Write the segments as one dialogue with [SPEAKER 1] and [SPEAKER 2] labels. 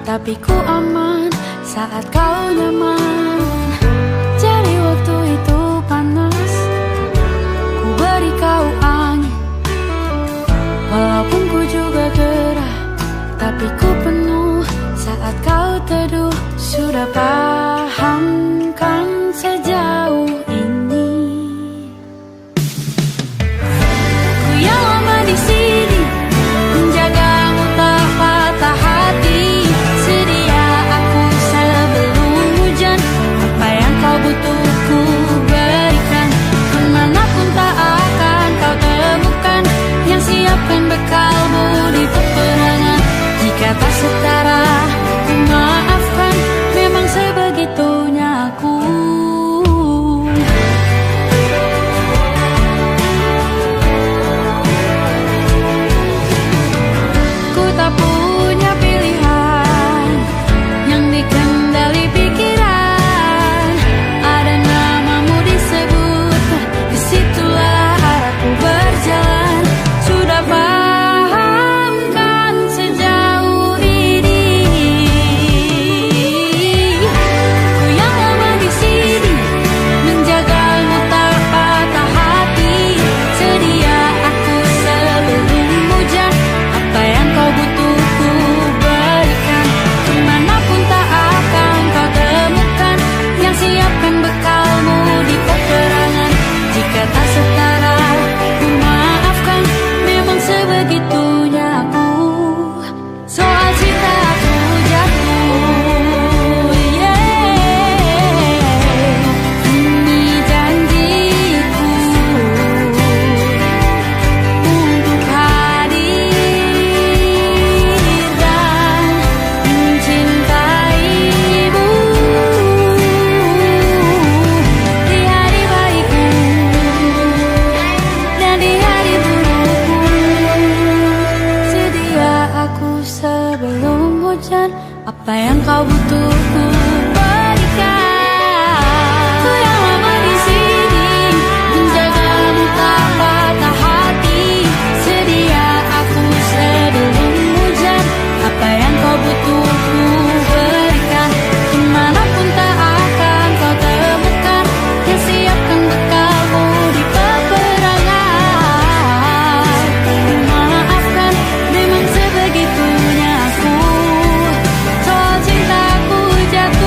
[SPEAKER 1] tapi ku aman saat kau nyaman. Jadi waktu itu panas, ku beri kau angin. Walaupun ku juga gerah, tapi ku penuh saat kau teduh. Sudah paham kan sejauh ini? Ku yang lama di sini, menjagamu tak patah hati. Sedia aku sebelum hujan, apa yang kau butuh ku berikan. Kemanapun tak akan kau temukan yang siapkan bekalmu di peperangan. Jika tak setara, ku maafkan, memang sebegitunya aku. Ku tak punya pilihan yang dikendali pikiran. Ada namamu disebut, disitulah arahku berjalan. Sudah paham kan sejauh ini? Ku yang lama di sini, menjagamu tak patah hati. Sedia aku sebelum hujan, apa yang kau butuh ku berikan. Kemanapun tak akan kau temukan yang siapkan bekalmu di peperangan. Jika tak setara, ku maafkan, memang sebegitunya aku. Soal cinta aku jatuh, ini janjiku untuk hadir dan mencintaimu di hari baikku dan di hari burukku. Sedia aku sebelum hujan, apa yang kau butuh ku berikan. Ku yang lama di sini, menjagamu tak patah hati. Sedia aku sebelum hujan, apa yang kau butuh ku berikan. Kemanapun tak akan kau temukan yang siapkan bekalmu di peperangan. Maafkan, memang sebegitunya aku. Soal cintaku jatuh.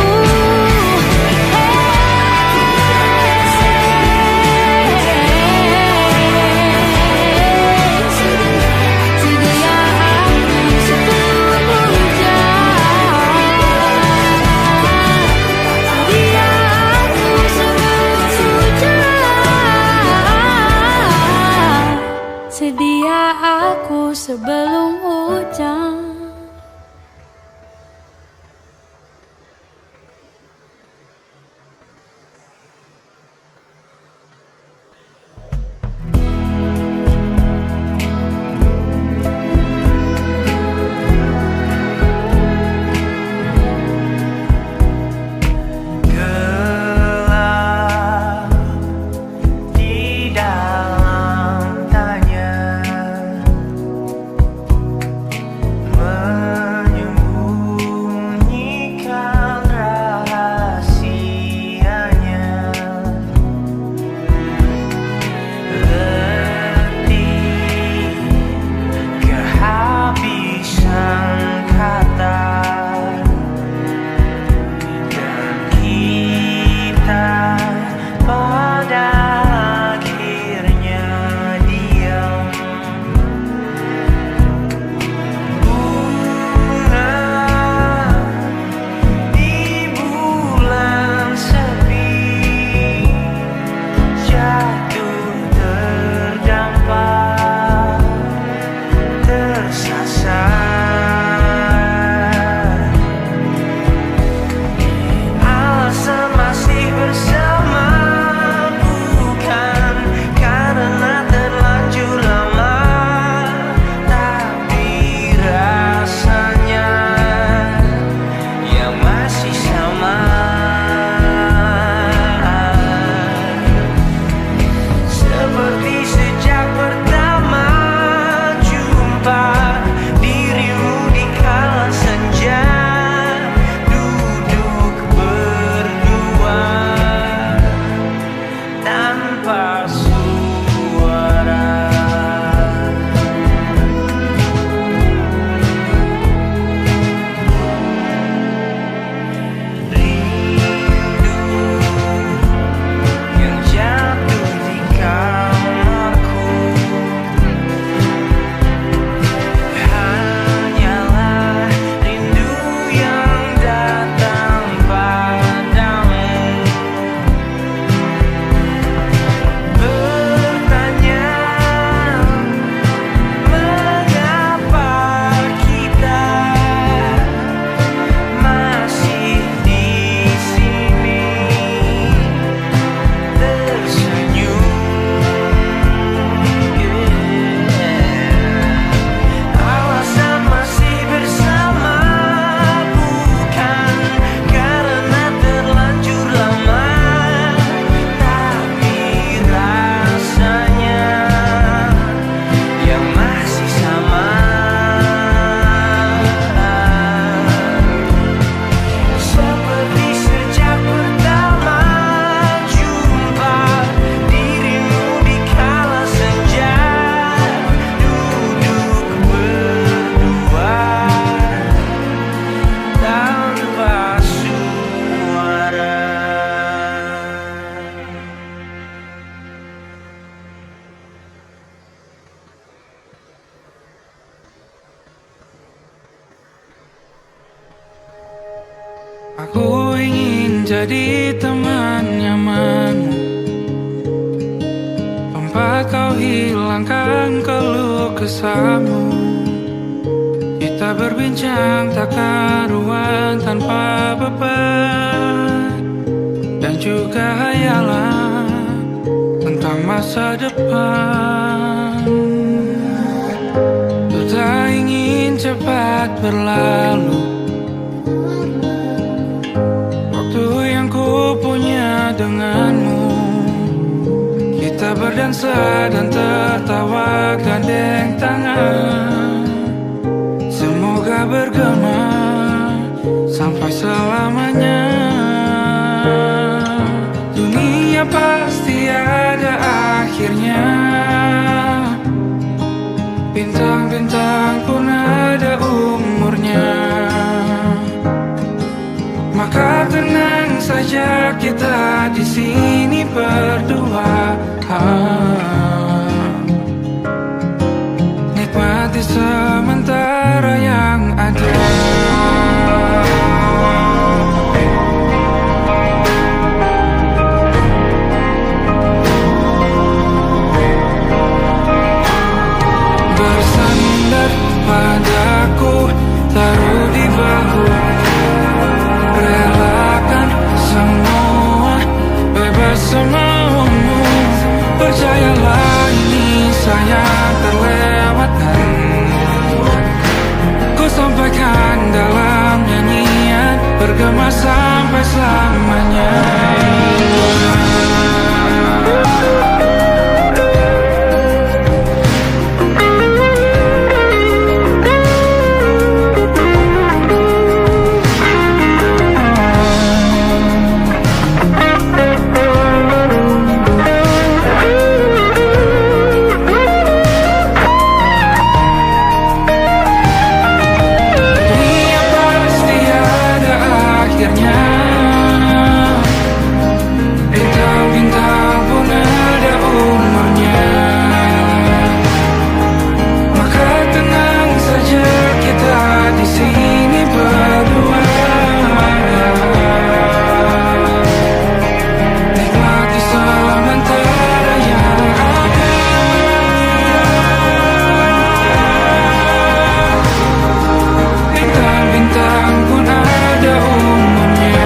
[SPEAKER 2] Aku ingin jadi teman nyamanmu, tempat kau hilangkan keluh kesahmu. Kita berbincang tak karuan tanpa beban, dan juga hayalan tentang masa depan. Ku tak ingin cepat berlalu waktu yang ku punya denganmu. Kita berdansa dan tertawa gandeng tangan, semoga bergema sampai selamanya. Dunia pasti ada akhirnya, bintang-bintang pun ada umurnya. Maka tenang saja kita di sini berdua, nikmati sementara yang ada. Bersandar padaku, taruh di bahu, relakan semua, bebas semaumu. Percayalah ini sayang terlewatkan, ku sampaikan dalam nyanyian, bergema sampai selamanya. Bintang-bintang pun ada umurnya, maka tenang saja kita di sini berdua, nikmati sementara yang ada. Bintang-bintang pun ada umurnya,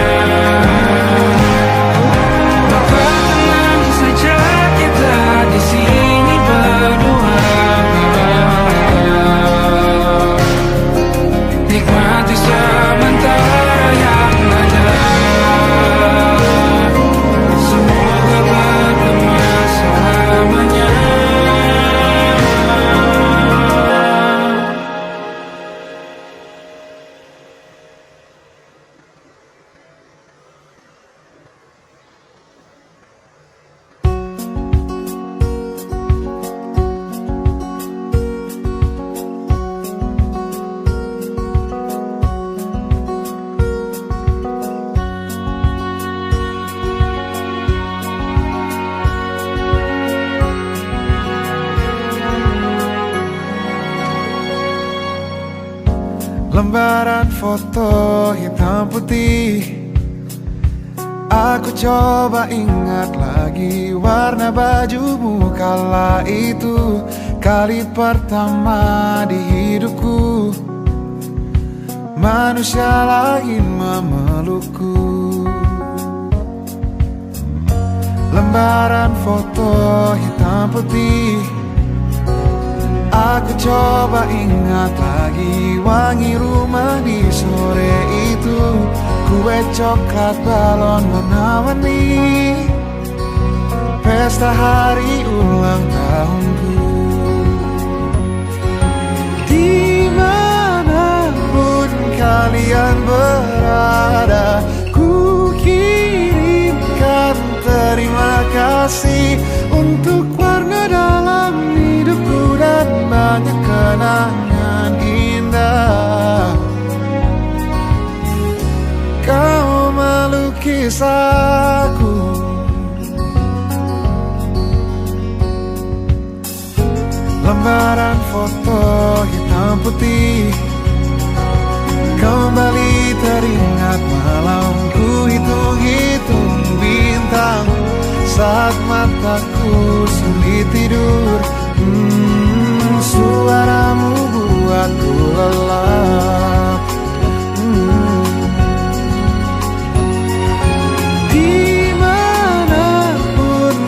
[SPEAKER 2] di sini berdua, nikmati sementara yang ada. Semoga bergema selamanya.
[SPEAKER 3] Lembaran foto hitam putih, aku coba ingat lagi warna bajumu kala itu. Kali pertama di hidupku, manusia lain memelukku. Lembaran foto hitam putih, aku coba ingat lagi wangi rumah di sore itu. Kue coklat, balon warna-warni, pesta hari ulang tahunku. Dimanapun kalian berada, ku kirimkan terima kasih untuk warna dalam hidupku dan banyak kenangan indah. Kau melukis aku, lembaran foto hitam putih, kembali teringat malam ku hitung-hitung bintang, saat mataku sulit tidur. Suaramu buatku lelap. Dimanapun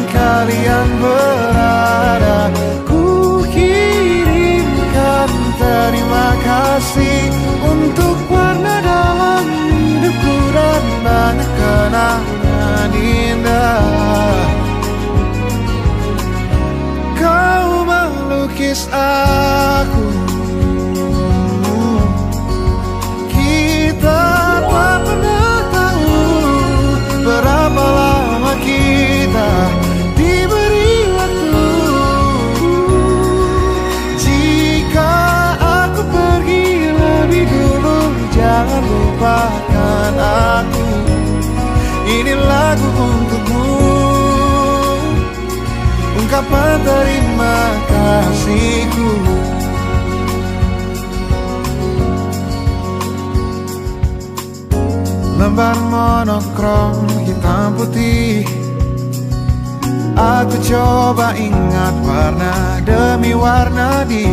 [SPEAKER 3] kalian berada, ku kirimkan terima kasih untuk warna dalam hidupku dan banyak kenangan indah. Kau melukis aku, kita tak pernah tahu berapa lama kita diberi waktu. Jika aku pergi lebih dulu, jangan lupakan aku. Ini lagu untukmu, ungkapan terima kasihku. Lembar monokrom hitam putih, aku coba ingat warna demi warna di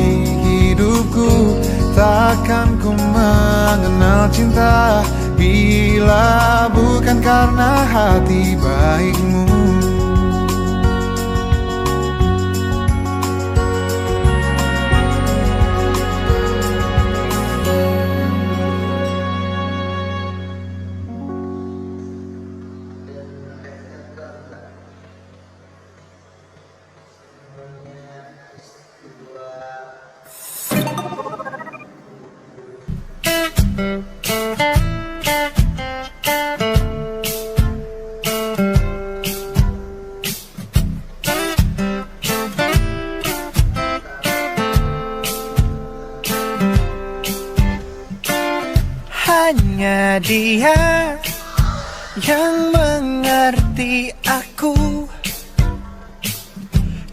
[SPEAKER 3] hidupku. Takkan ku mengenal cinta bila bukan karena hati baikmu.
[SPEAKER 4] Hanya dia yang mengerti aku,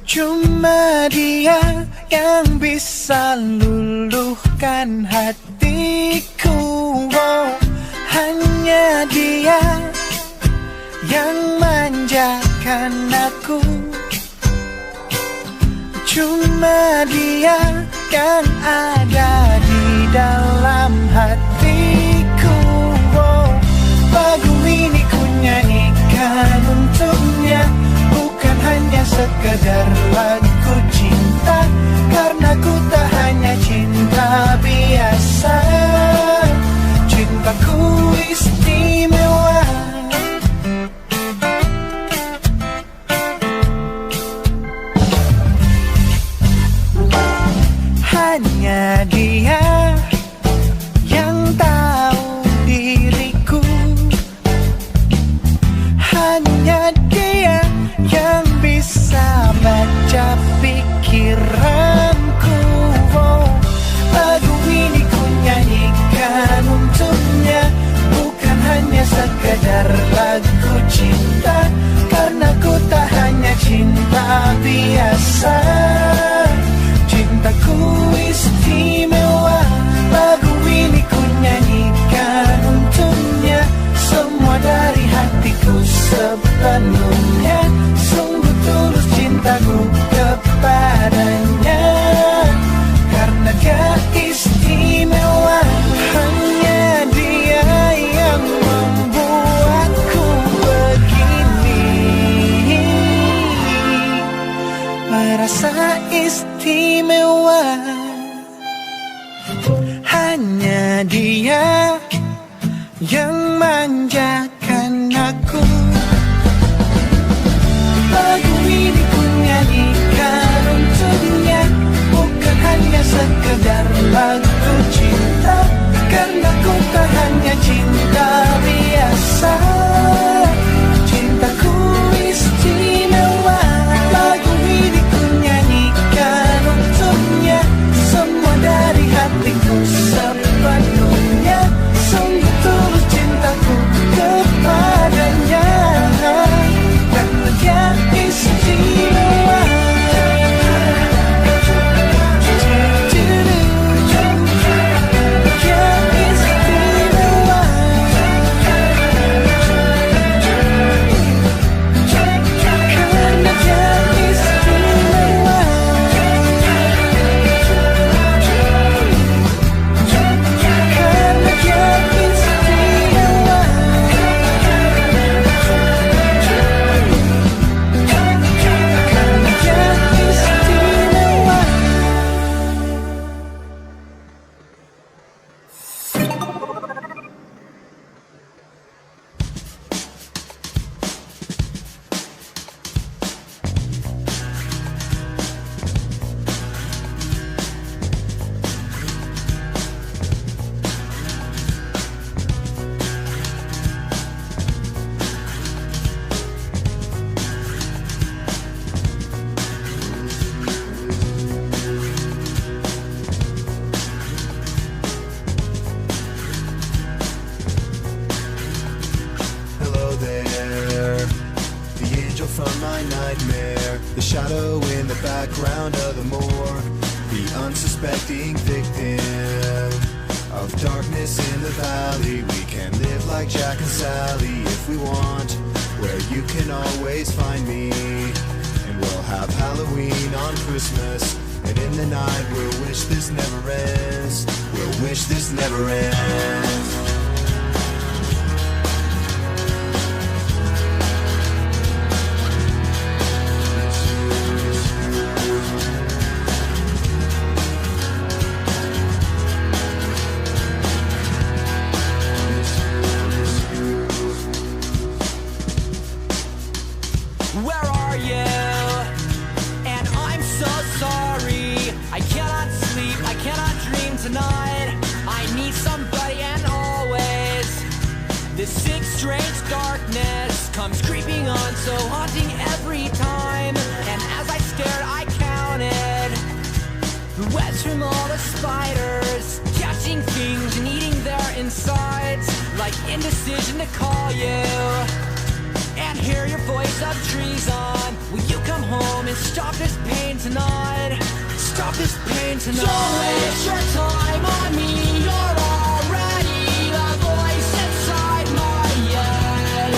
[SPEAKER 4] cuma dia yang bisa luluhkan hatiku. Oh, hanya dia yang manjakan aku, cuma dia yang ada di dalam hatiku. Oh, lagu ini ku nyanyikan untuknya, bukan hanya sekedar lagu cinta, karena ku tak hanya cinta biasa. Cintaku istimewa. Hanya dia yang tahu diriku, hanya dia yang bisa baca pikiranku. Oh, lagu ini ku nyanyikan untuknya, bukan hanya sekedar lagu cinta, karena ku tak hanya cinta biasa. Cintaku istimewa. Lagu ini ku nyanyikan untuknya, semua dari hatiku sepenuhnya. Sungguh tulus cintaku kepadanya, karena dia istimewa. Hanya dia yang membuatku begini, merasa istimewa. Hanya dia yang manjakan aku. Lagu ini ku nyanyikan untuknya, bukan hanya sekedar lagu cinta, karena ku tak hanya cinta biasa. Cintaku istimewa. Lagu ini ku nyanyikan untuknya, semua dari hatiku sepenuhnya. Sungguh tulus cintaku kepadanya, karena dia istimewa.
[SPEAKER 3] nightmare, the shadow in the background of the morgue, the unsuspecting victim of darkness in the valley. We can live like Jack and Sally if we want, where you can always find me. And we'll have Halloween on Christmas, and in the night we'll wish this never ends. We'll wish this never ends.
[SPEAKER 4] Where are you? And I'm so sorry. I cannot sleep, I cannot dream tonight. I need somebody, and always this sick, strange darkness comes creeping on, so haunting every time. And as I stared, I counted the webs from all the spiders, catching things and eating their insides, like indecision to call you and hear your voice of treason. Will you come home and stop this pain tonight? Stop this pain tonight. Don't waste your time on me. You're already the voice inside my head.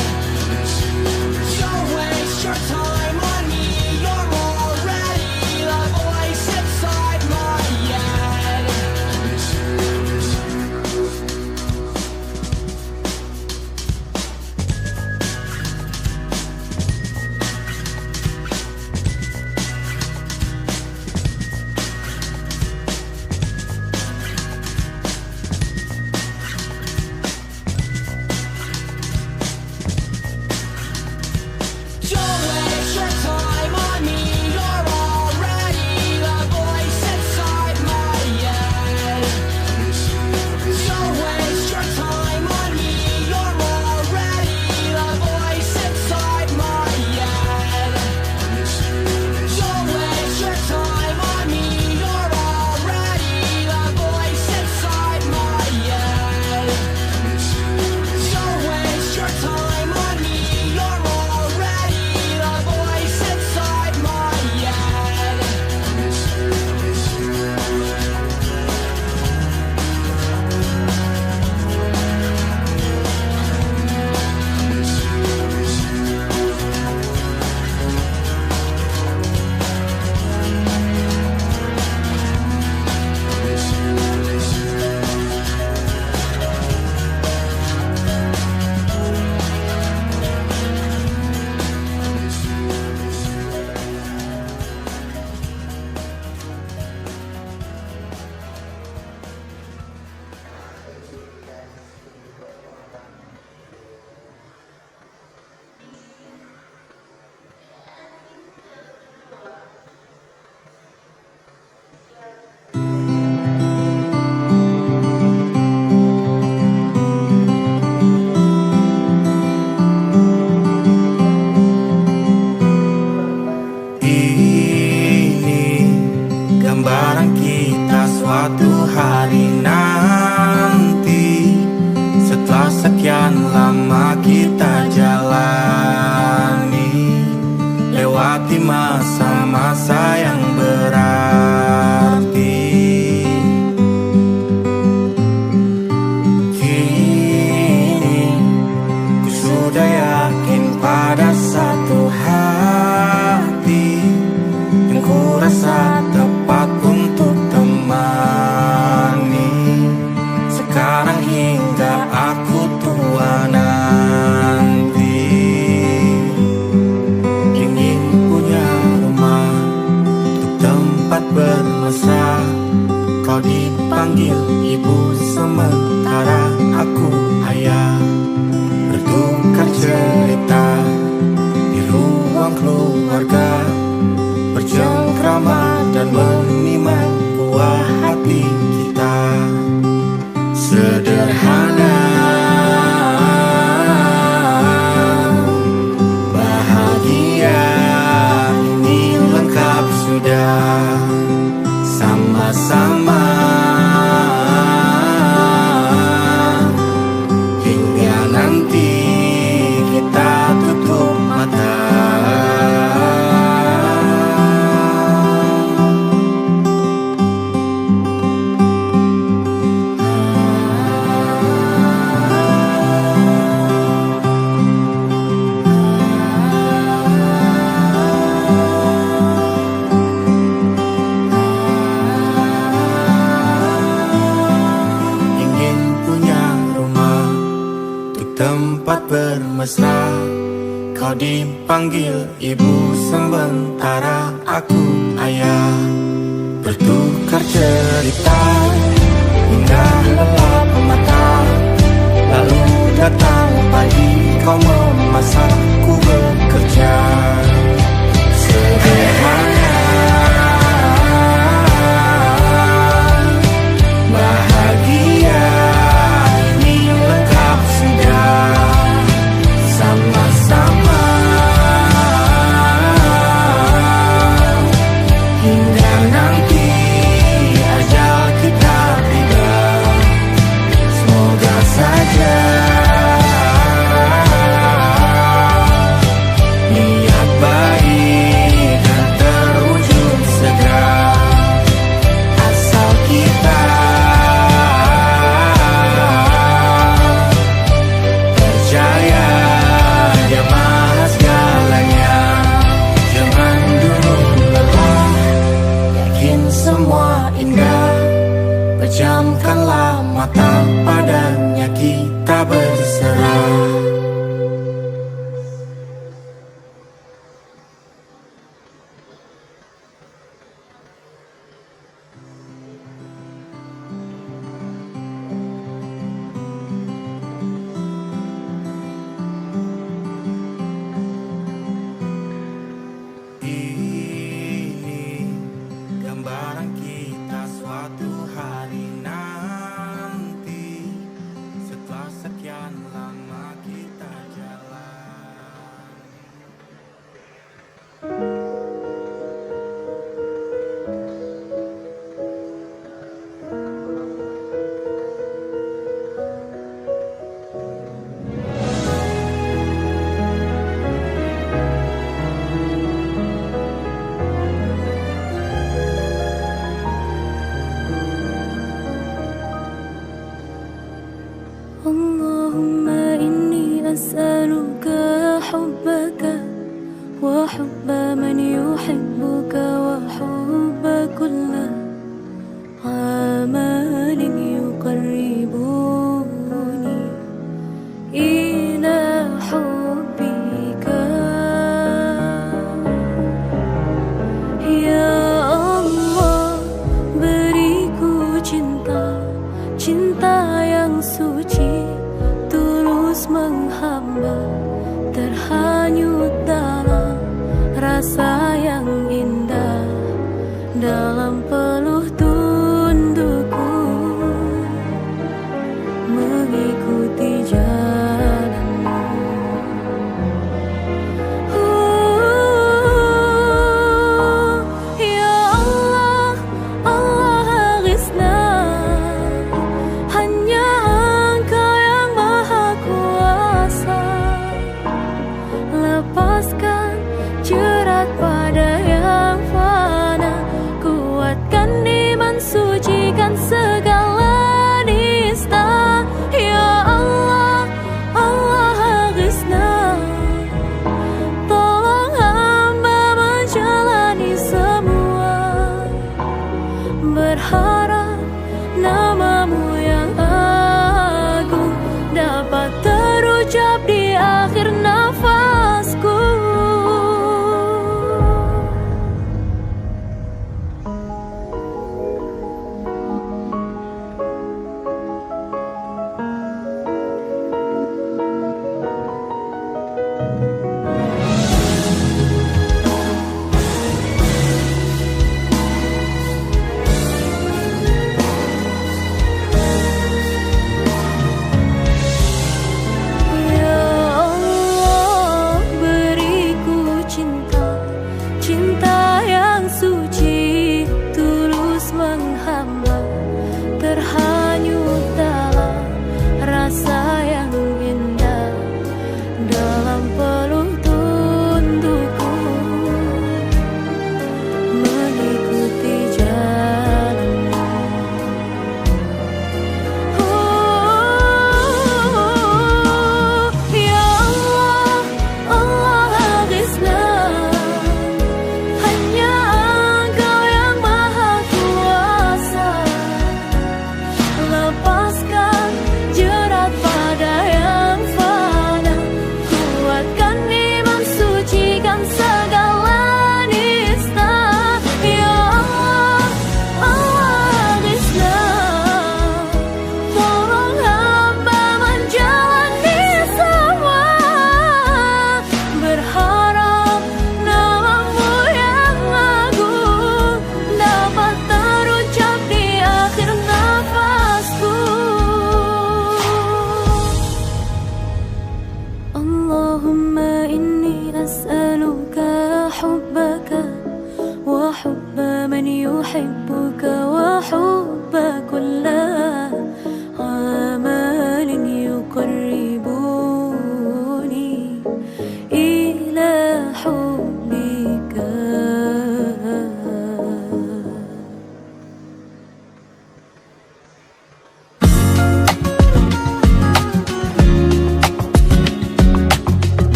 [SPEAKER 4] Don't waste your time on me. You're already the voice inside my head. Don't waste your time on me. You're already the voice inside my head. Don't waste your time on me. You're already the voice inside my head. Don't waste your time on me. You're already the voice inside my head. Don't waste your time on me. You're already the voice inside my head.
[SPEAKER 5] Ini gambaran kita suatu hari nanti, setelah sekian lama kita jalani, lewati masa-masa yang berarti. Kini ku sudah yakin pada satu hati yang ku rasa tepat untuk temani, sekarang hingga aku tua nanti. Ingin punya rumah untuk tempat bermesra, kau dipanggil ibu sementara aku ayah, bertukar cerita di ruang keluarga, bercengkrama dan menimang buah hati kita. Sederhana tempat bermesra. Kau dipanggil ibu, sementara aku ayah. Bertukar cerita hingga lelap mata. Lalu datang pagi, kau memasak, ku bekerja. Sederhana, bahagia ini lengkap sudah. Sama-sama hingga nanti ajal kita tiba. Semoga saja niat baik dan terwujud segera, asal kita percaya Dia Maha segalanya. Jangan dulu lelah, yakin semua indah. Pejamkanlah mata, padanya kita berserah. Ini gambaran kita suatu hari nanti, setelah sekian lama kita jalan.
[SPEAKER 1] Allahumma inni as'aluka hubbaka wa hubba man yuhibbuka wa hubba kulla amalin yuqarribuni ila hubbika. Ya Allah, beriku cinta, cinta yang suci, tulus menghamba, terhanyut dalam rasa yang indah, dalam peluh tundukku mengikuti jalanmu. Ya Allah, Allah aghithna, hanya Engkau yang Maha Kuasa. Lepaskan jerat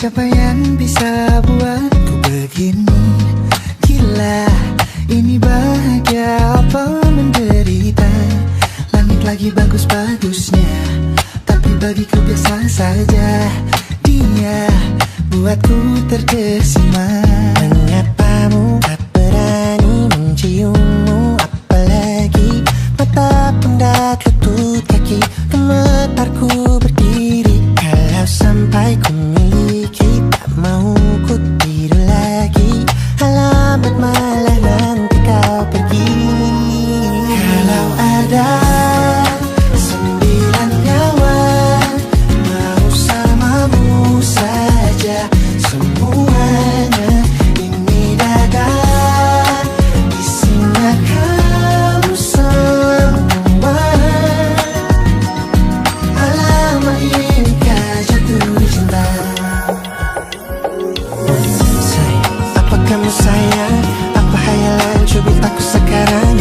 [SPEAKER 6] Siapa yang bisa buatku begini? Gila, ini bahagia apa menderita? Langit lagi bagus-bagusnya, tapi bagiku biasa saja. Dia buatku terkesima. Mengapamu tak berani menciummu? Apalagi mata pundak lutut kaki, gemetarku berdiri. Kalau sampai ku miliki, tak mau ku tidur lagi. Alamat malah nanti kau pergi. Kalau ada 9 nyawa, mau samamu saja semuanya. Ini dada, isinya kamu semua. Alamak, inikah jatuh cinta? Apa kamu sayang? Apa hayalan cubit aku sekarang?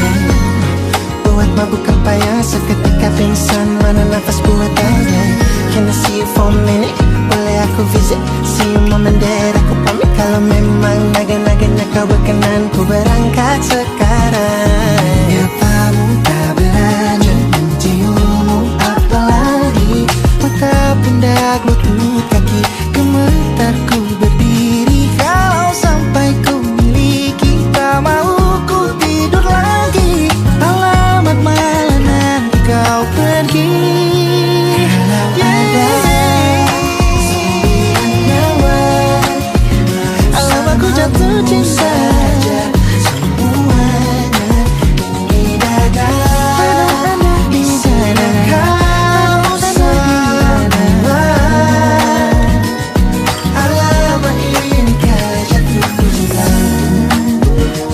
[SPEAKER 6] Buat mabuk apa ya? Seketika pingsan, mana nafas buatannya? Can I see you for a minute? Boleh aku visit? See you moment that aku pamit. Kalau memang naga-naganya kau berkenan, ku berangkat sekarang. Apamu tak berani menciummu? Apalagi mata pundak lutut kaki, gemetarku berdiri. Kalau sampai ku miliki, tak mau ku tidur lagi. Alamat malah nanti kau pergi. Kalau ada 9 nyawa, alamak ku jatuh cinta. Semuanya ini dada, isinya kamu semua. Alamak, inikah jatuh cinta?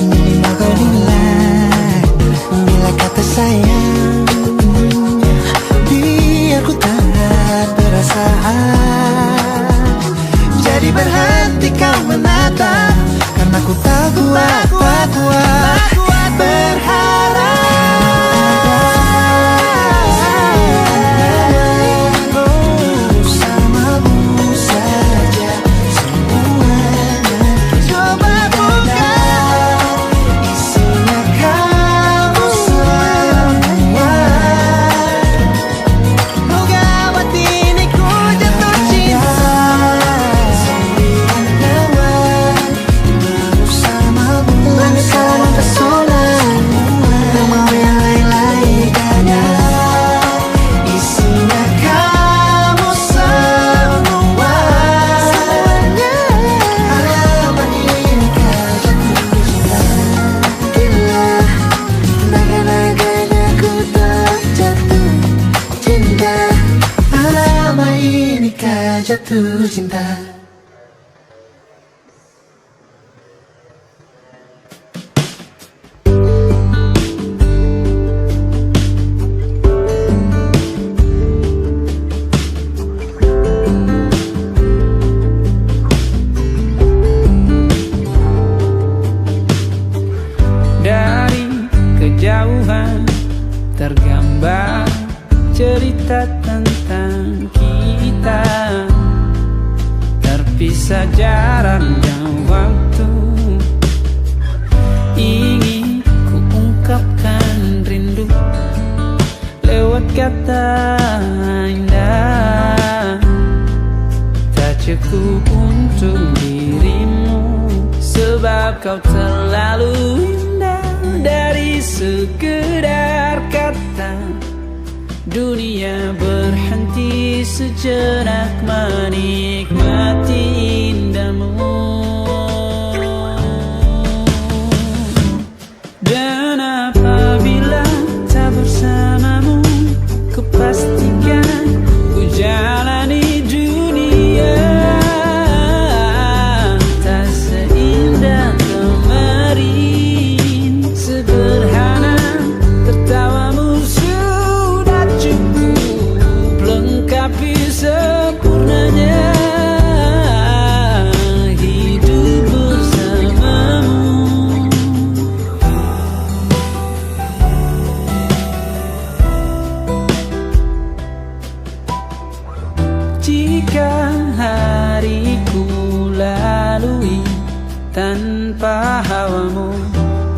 [SPEAKER 6] Minimal kau nilai bila kata sayang, biar ku tak perasaan. Jadi berhenti kau menatap, karena ku tak kuat berharap. Bersamamu saja semuanya. Coba buka, isinya kamu semua. Oh gawat, ini ku jatuh cinta. 9 nyawa, bersamamu. Langit kau mempesona, tak mau yang lain-lain. Dada, isinya kamu semua. Alamak, inikah jatuh cinta? Gila, naga-naganya ku tak jatuh cinta. Alamak, inikah jatuh cinta?
[SPEAKER 2] Dari kejauhan tergambar cerita tentang kita, terpisah jarak dan waktu. Ingin ku ungkapkan rindu lewat kata indah, tak cukup untuk dirimu, sebab kau terlalu indah. Dari sekedar kata, dunia berhenti sejenak menikmati indahmu. Dan apabila tak bersamamu, kupastikan ku jalani dunia tak seindah kemarin. Sederhana, tertawamu sudah cukup lengkapi sempurnanya.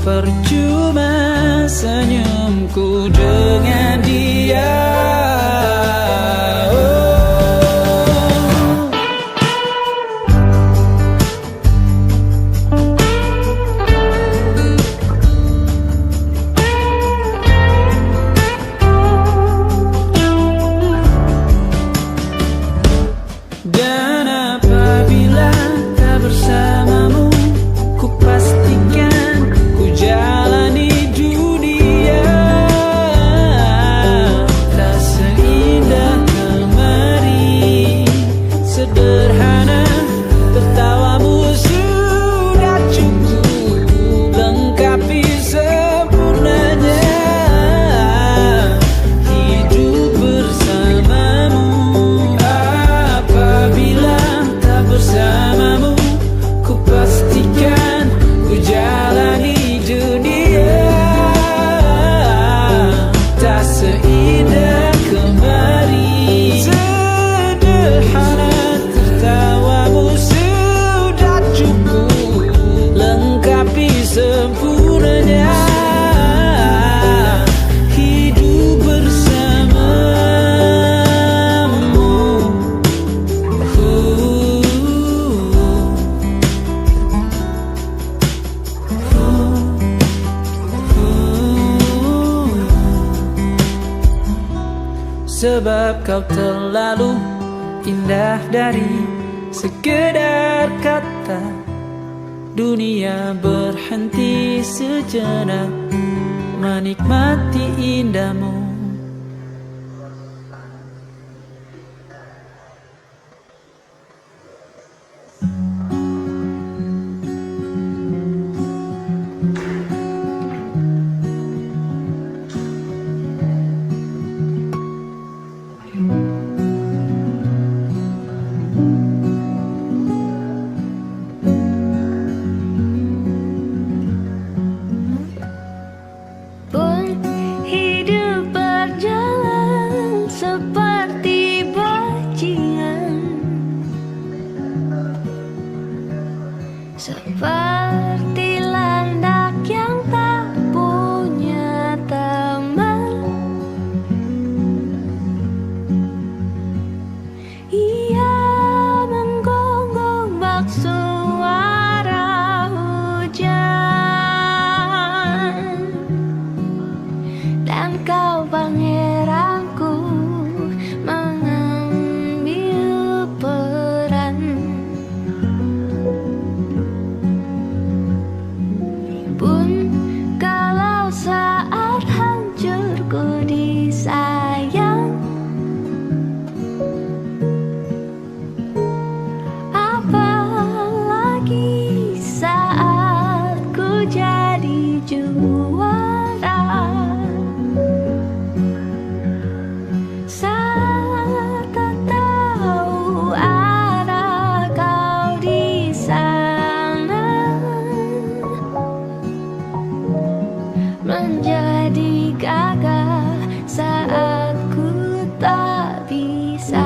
[SPEAKER 7] percuma senyumku dengan dia. Dan apabila tak bersamamu, ku pastikan ku jalani dunia tak seindah kemarin. Sederhana, tertawamu sudah cukup lengkapi sempurnanya hidup bersamamu. Apabila tak bersamamu, ku pastikan ku jalani dunia tak seindah kemarin. Sederhana, tertawamu sudah cukup lengkapi sempurnanya hidup bersamamu. Sebab kau terlalu indah dari sekedar kata. Dunia berhenti sejenak menikmati indahmu.
[SPEAKER 1] Pun hidup berjalan seperti bajingan, seperti landak yang tak punya teman. Ia menggonggong bak suara hujan, dan kau pangeranku mengambil peran. Pun kalau saat hancurku disayang, apalagi saat ku jadi juara. Saat tak tahu arah kau di sana, menjadi gagah saat ku tak bisa.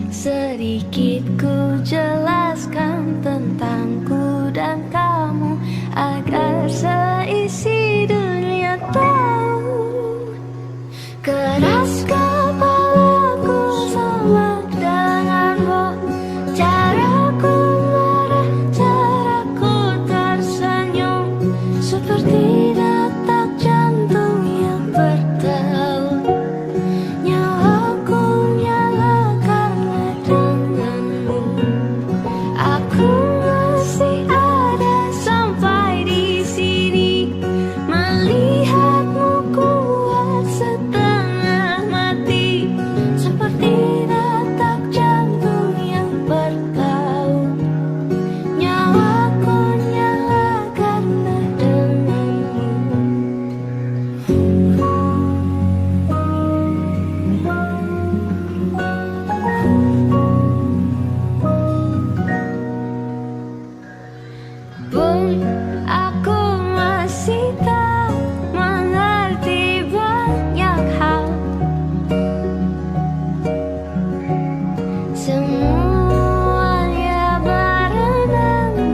[SPEAKER 1] Sedikit ku jelaskan tentangku dan kamu agar seisi dunia tahu. Keras kepalaku sama denganmu, caraku marah, caraku tersenyum, seperti detak jantung yang bertaut. Nyawaku nyala karena denganmu. Aku masih ada sampai di sini, melihatmu kuat setengah mati, seperti detak jantung yang bertaut. Nyawaku nyala karena denganmu. Pun aku masih tak mengerti banyak hal. Semuanya berenang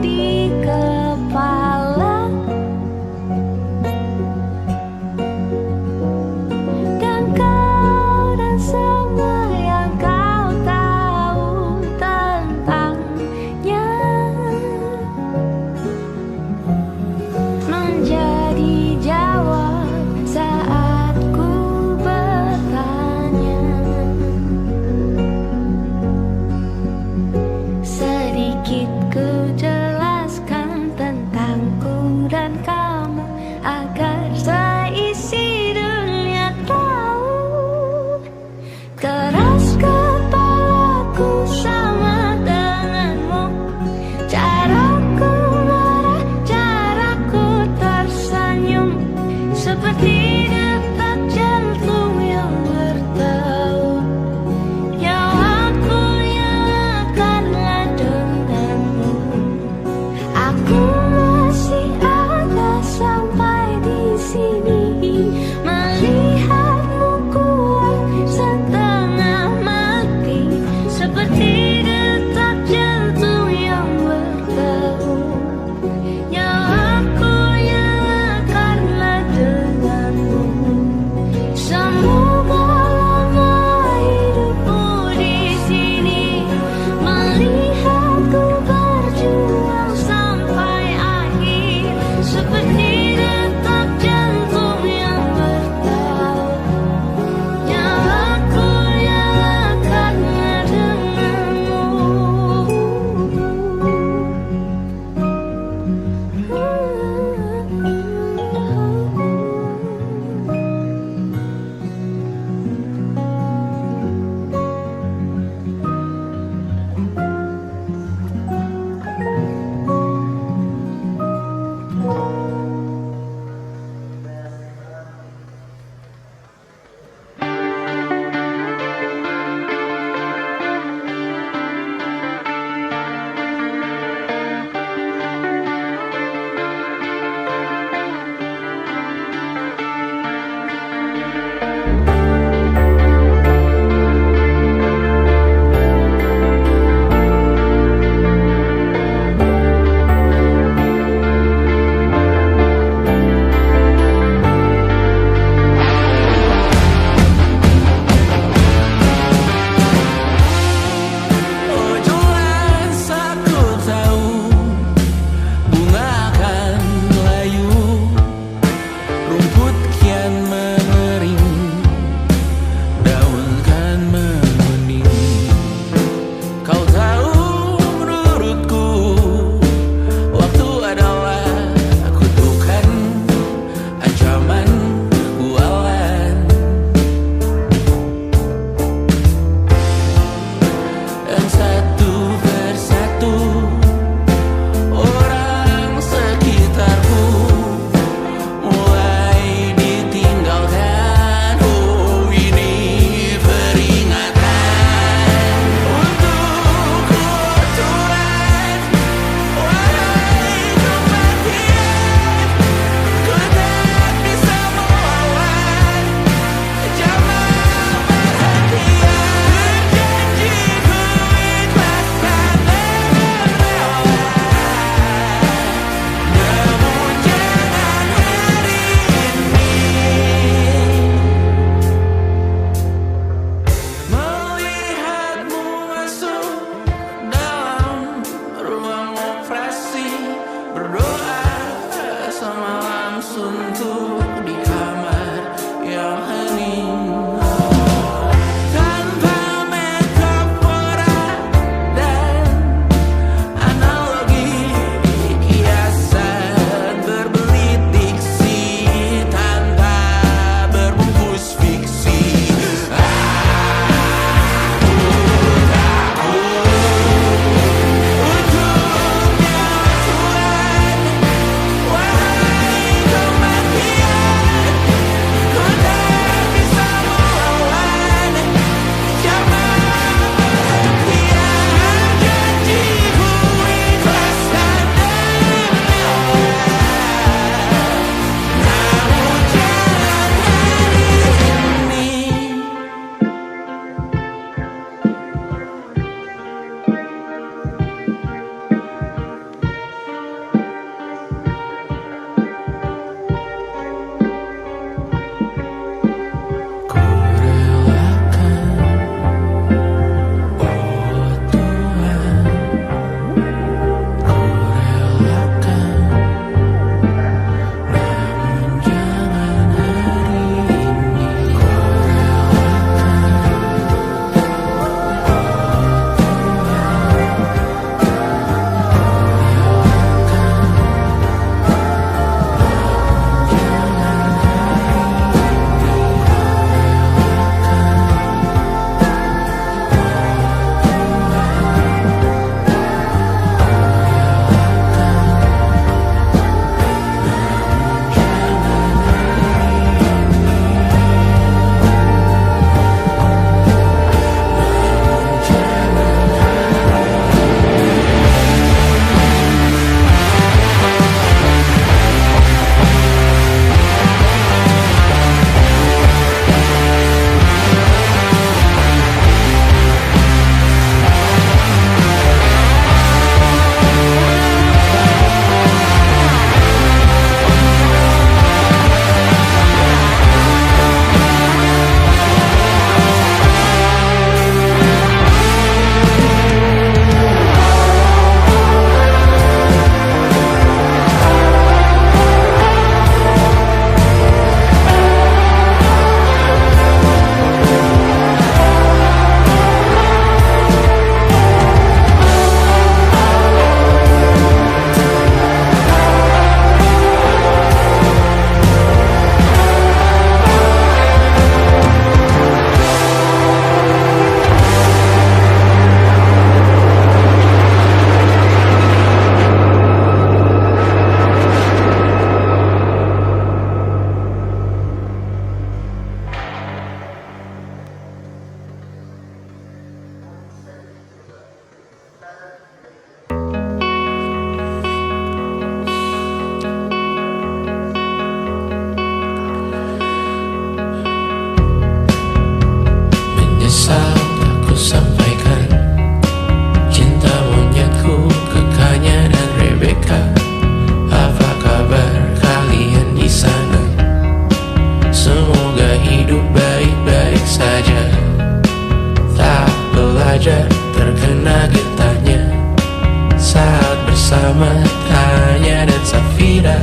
[SPEAKER 8] bersama Tanya dan Safira.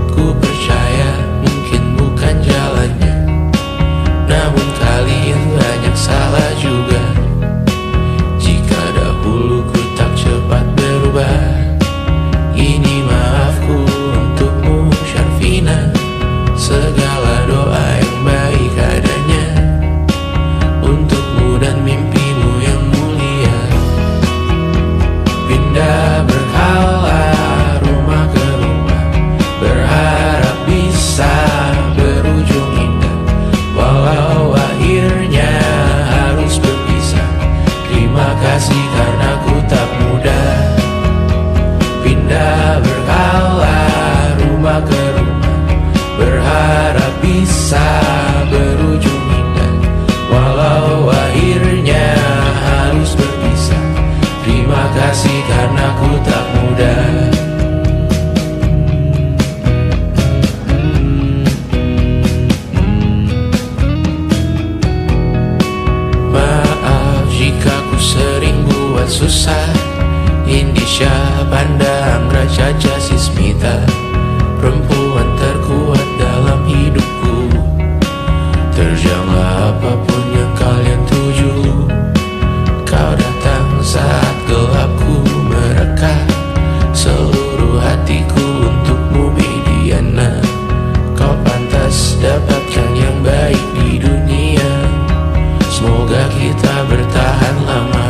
[SPEAKER 8] Ku percaya mungkin bukan jalannya, namun kalian banyak salah juga. Jika dahulu ku tak cepat berubah, ini maafku untukmu Syarfina. Segala doa yang baik adanya untukmu dan mimpimu yang mulia. Pindah berkala rumah ke rumah, berharap bisa berujung indah. Walau akhirnya harus berpisah, terima kasih karena ku tak mudah. Pindah berkala rumah ke rumah, berharap bisa berujung indah. Walau akhirnya harus berpisah, terima kasih karena ku tak mudah. Maaf jika ku sering buat susah. Indisha, Panda, Anggra, Caca, Sismita, perempuan terkuat dalam hidupku. Terjanglah apapun yang kalian tuju. Kau datang saat gelapku mereka, seluruh hatiku untukmu Mediana. Kau pantas dapatkan yang baik di dunia, semoga kita bertahan lama.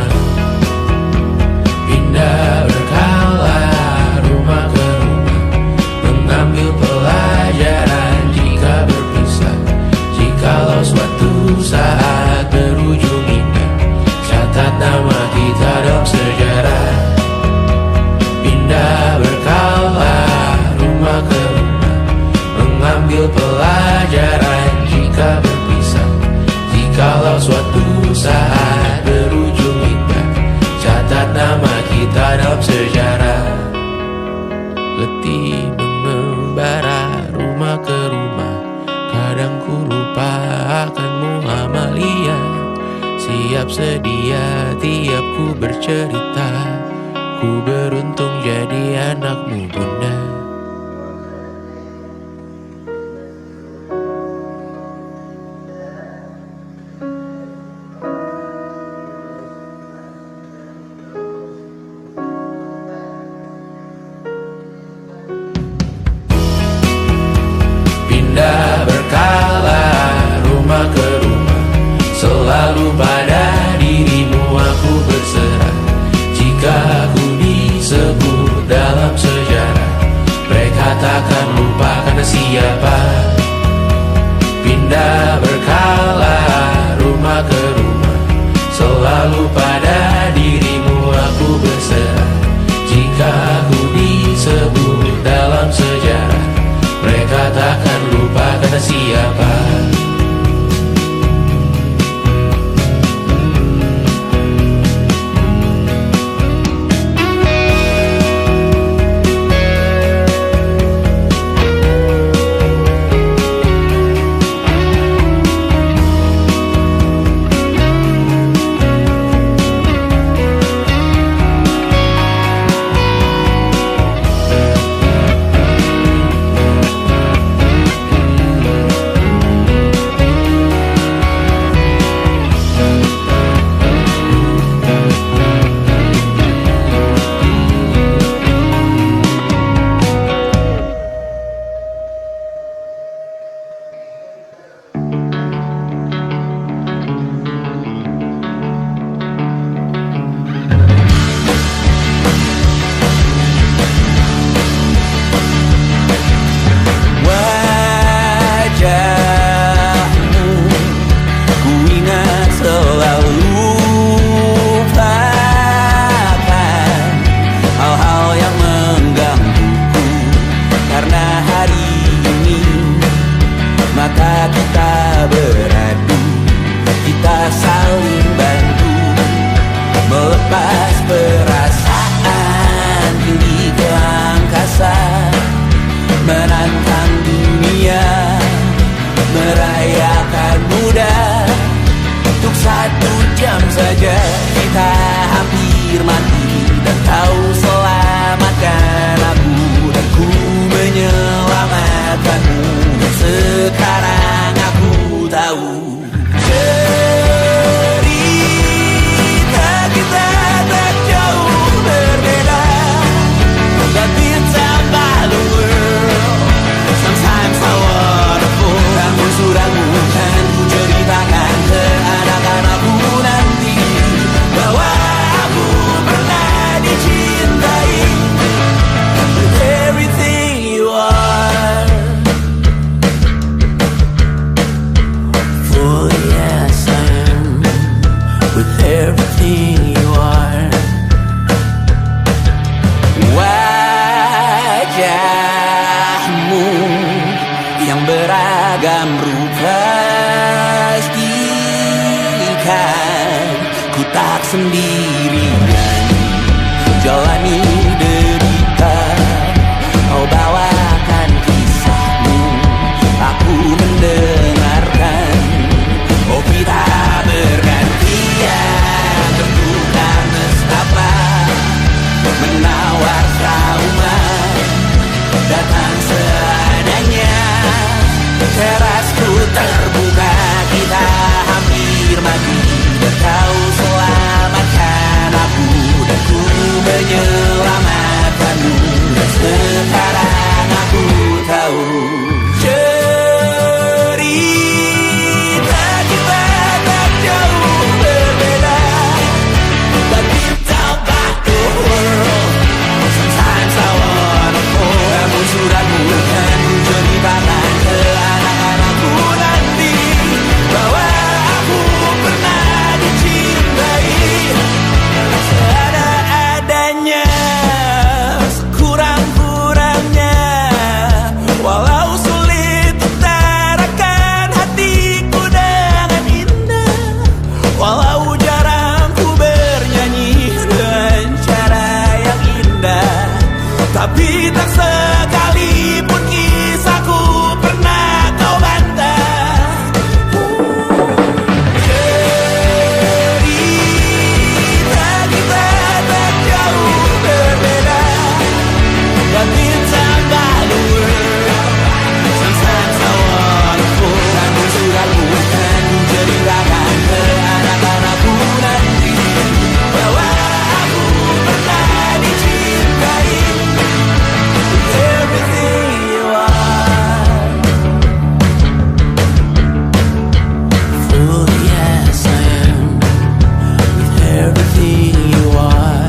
[SPEAKER 8] Pindah berkala rumah ke rumah, mengambil pelajaran jika berpisah. Jikalau suatu saat berujung indah, catat nama kita dalam sejarah. Pindah berkala rumah ke rumah, mengambil pelajaran jika berpisah. Jikalau suatu saat berujung indah, catat nama kita dalam sejarah. Letih mengembara rumah ke rumah, kadang ku lupa akanmu Amalia. Siap sedia tiap ku bercerita, ku beruntung jadi anakmu bunda. Pindah berkala rumah ke rumah, selalu pada dirimu aku berserah. Jika aku disebut
[SPEAKER 4] wajahmu yang beragam rupa, pastikan ku tak sendirian jalani derita. Kau bawakan kisahmu, aku mendengarkan. Oh kita bergantian, tentukan nestapa menawar trauma, datang seadanya. Terasku terbuka, kita hampir mati, dan kau selamatkan aku, dan ku menyelamatkanmu. Dan sekarang aku tahu cerita kita tak jauh berbeda, but deep down by the world. Sometimes I wanna fall. Namun suratmu kan ku ceritakan ke anak-anakku nanti bahwa aku pernah dicintai seada-adanya, sekurang-kurangnya. Walau sulit utarakan hatiku dengan indah, walau jarang ku bernyanyi dengan cara yang indah, tapi tak sekalipun kisahku pernah kau bantah. Cerita kita tak jauh berbeda, but it's about the world. Sometimes I wanna fall. Namun suratmu kan ku ceritakan ke anak-anakku nanti bahwa aku pernah dicintai. Everything you are, fully as I am, with everything you are.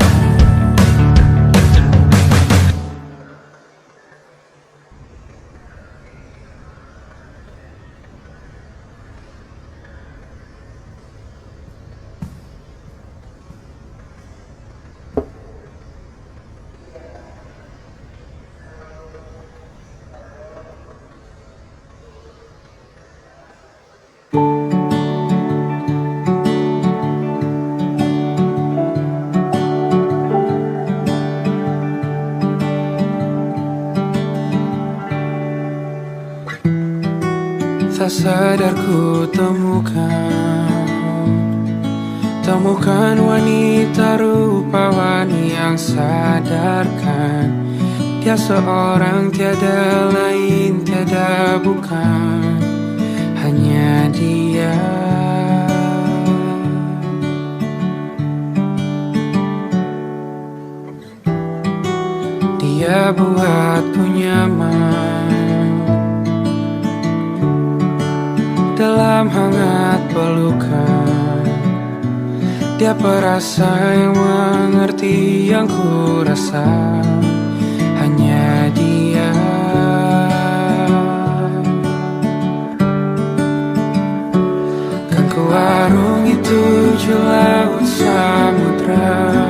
[SPEAKER 2] Tak sadar ku temukan wanita rupawan yang sadarkan dia seorang, tiada lain, tiada bukan, hanya dia. Dia buatku nyaman dalam hangat pelukan. Dia perasa yang mengerti yang ku rasa, hanya dia. Kan ku arungi 7 laut samudra,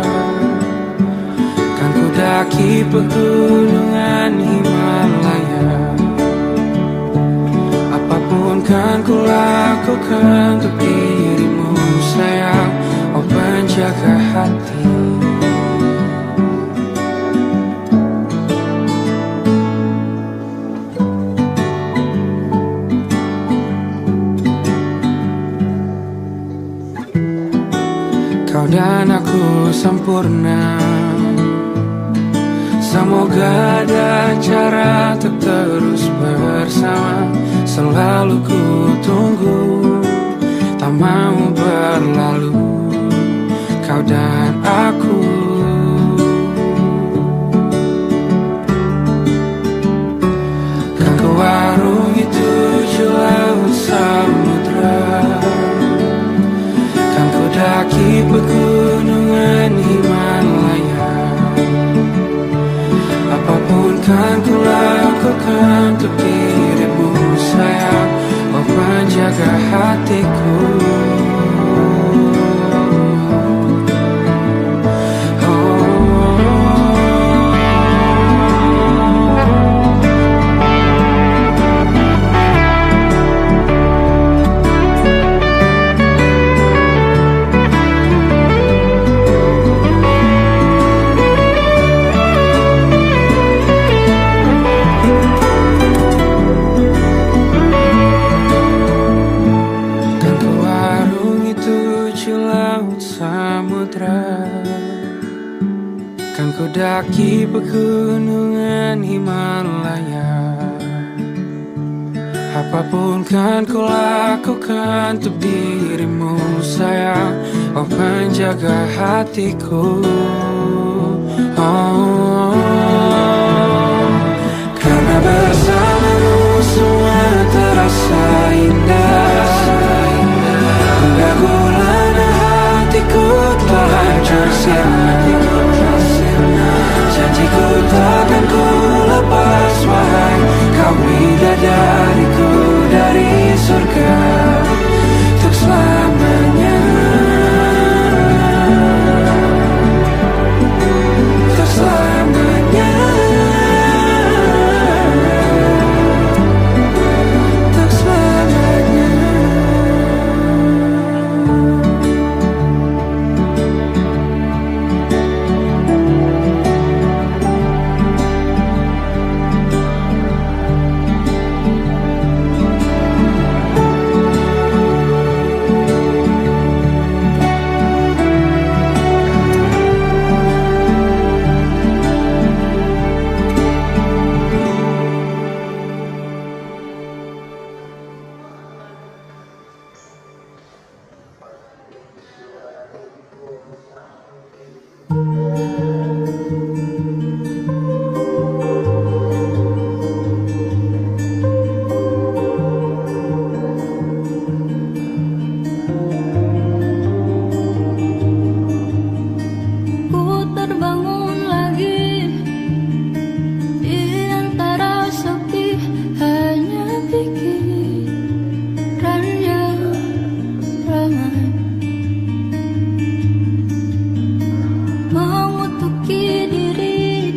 [SPEAKER 2] kan ku daki pegunungan Himalaya. Apapun kan ku lakukan untuk dirimu sayang, oh penjaga hati. Kau dan aku sempurna, semoga ada cara untuk terus bersama. Selalu ku tunggu, tak mau berlalu, kau dan aku. Kan ku arungi 7 laut samudra, kan ku daki pegunungan Himalaya. Apapun kan ku lakukan untuk dirimu sayang, oh penjaga hatiku. pegunungan Himalaya. Apapun kan ku lakukan untuk dirimu sayang, oh penjaga hatiku. Oh, karena bersamamu semua terasa indah. Hingga gulana hatiku telah hancur sirna. Janjiku takkan ku lepas, wahai kau bidadariku dari surga untuk selamanya. Untuk selamanya. Untuk selamanya. Ku terbangun lagi di antara sepi, hanya pikiran yang ramai mengutuki diri,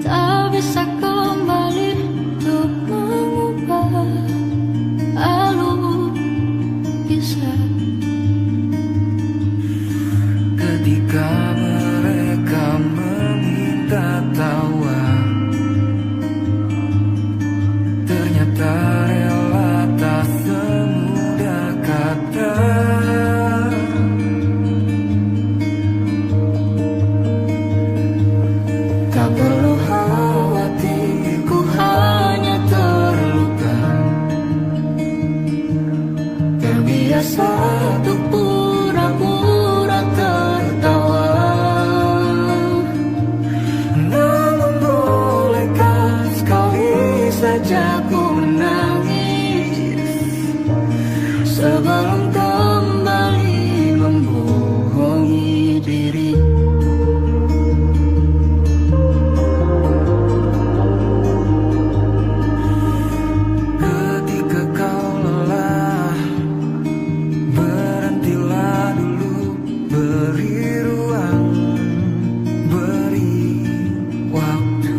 [SPEAKER 2] tak bisa kembali untuk mengubah alur kisah.
[SPEAKER 5] Ketika mereka meminta tawa, ternyata rela tak semudah kata.
[SPEAKER 1] Tak perlu khawatir, ku hanya terluka, terbiasa untuk pura-pura tertawa.
[SPEAKER 5] Namun bolehkah sekali saja ku menangis
[SPEAKER 1] Sebelum kembali membohongi diri.
[SPEAKER 5] ketika kau lelah, berhentilah dulu, beri ruang, beri waktu.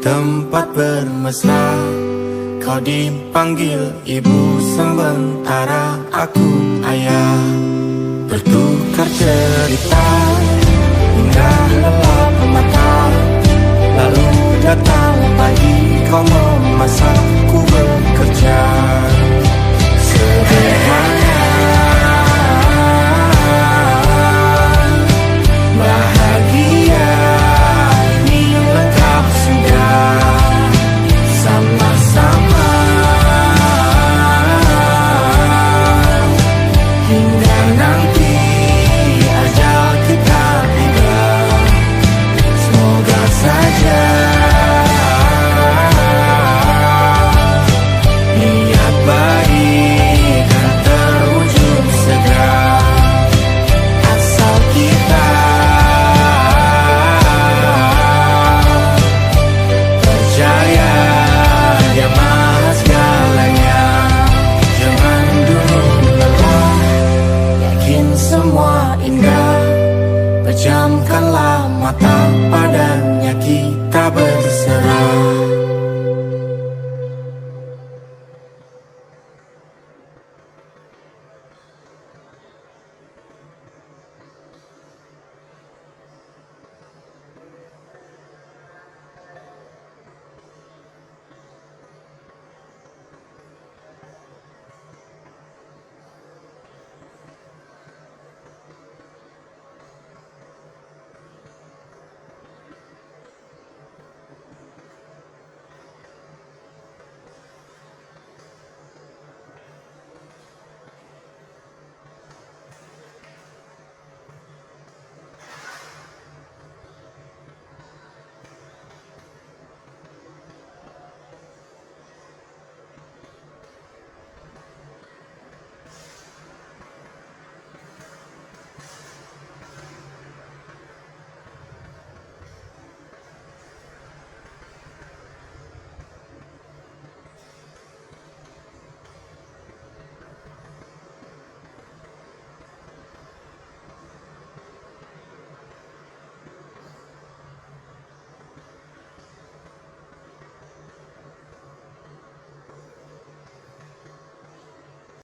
[SPEAKER 6] tempat bermesra. Kau dipanggil ibu sementara aku ayah. Bertukar cerita hingga lelap mata, lalu